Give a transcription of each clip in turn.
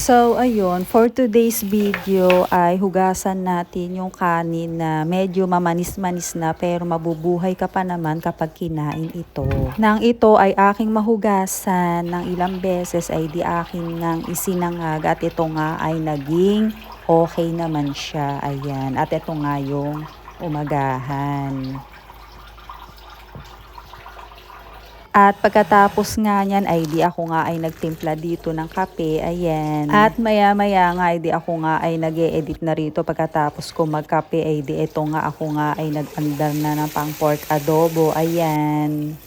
So, ayun, for today's video ay hugasan natin yung kanin na medyo mamanis-manis na pero mabubuhay ka pa naman kapag kinain ito. Nang ito ay aking mahugasan ng ilang beses ay di aking nang isinangag at ito nga ay naging okay naman siya. Ayan, at ito nga yung umagahan. At pagkatapos nga niyan ay di ako nga ay nagtimpla dito ng kape, ayan. At maya-maya nga ay di ako nga ay nag-e-edit na rito pagkatapos ko magkape ay di ito nga ako nga ay nag-andar na ng pang pork adobo, ayan.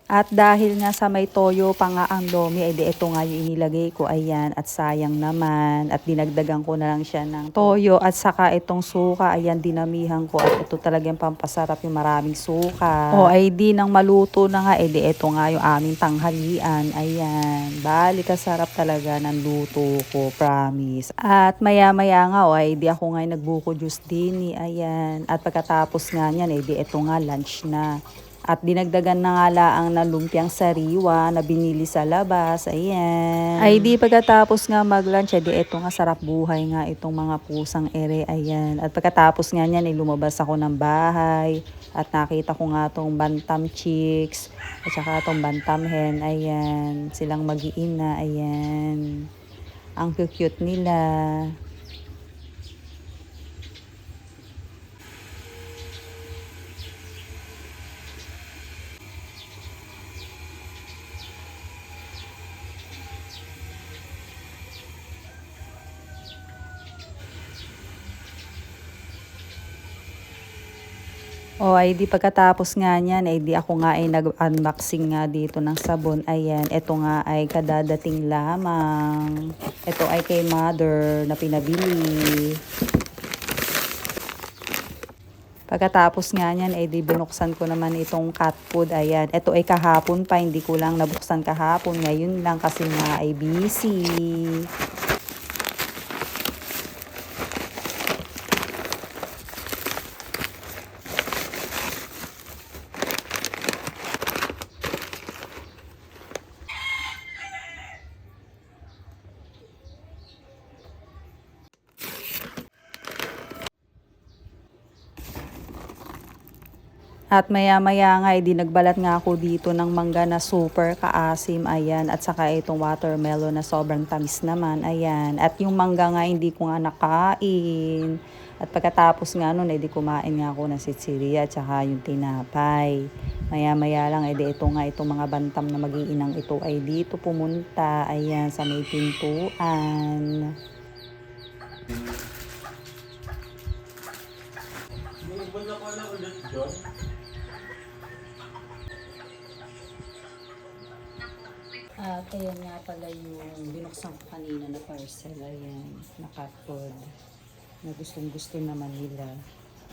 At dahil nga sa may toyo pa nga ang lomi, edi ito nga yung inilagay ko, ayan, at sayang naman. At dinagdagan ko na lang siya ng toyo at saka itong suka, ayan, dinamihan ko. At ito talagang pampasarap yung maraming suka. O ay di nang maluto na nga, edi ito nga yung aming tanghalian, ayan. Bali kasarap talaga ng luto ko, promise. At maya-maya nga, o ay di ako nga nagbuko juice din, ayan. At pagkatapos nga niyan, edi ito nga lunch na. At dinagdagan na nga laang na lumpiang sariwa na binili sa labas. Ayan. Ay di pagkatapos nga mag-lunch, di eto nga sarap buhay nga itong mga pusang ere. Ayan. At pagkatapos nga niyan, lumabas ako ng bahay. At nakita ko nga tong bantam chicks. At saka tong bantam hen. Ayan. Silang mag-iina. Ayan. Ang cute nila. O ay di pagkatapos nga niyan, ay di ako nga ay nag-unboxing nga dito ng sabon. Ayan, ito nga ay kadadating lamang. Ito ay kay mother na pinabili. Pagkatapos nga niyan, ay di binuksan ko naman itong cat food. Ayan, ito ay kahapon pa, hindi ko lang nabuksan kahapon. Ngayon lang kasi nga ay busy. At maya-maya nga, di nagbalat nga ako dito ng mangga na super kaasim, ayan. At saka itong watermelon na sobrang tamis naman, ayan. At yung mangga nga, hindi ko nga nakain. At pagkatapos nga nun, di kumain nga ako ng sitsiriya at saka yung tinapay. Maya-maya lang, di ito nga, itong mga bantam na mag-iinang ito ay dito pumunta, ayan, sa may pintuan. At ayan nga pala yung binuksan ko kanina na parcel, ayan, na cat food, na gustong gusto naman nila.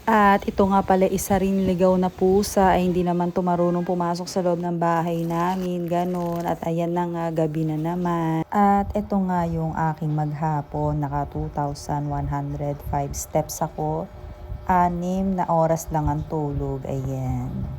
At ito nga pala isa rin ligaw na pusa, ay hindi naman to marunong pumasok sa loob ng bahay namin, ganun. At ayan na nga, gabi na naman. At ito nga yung aking maghapon, naka 2,105 steps ako, 6 na oras lang ang tulog, ayan.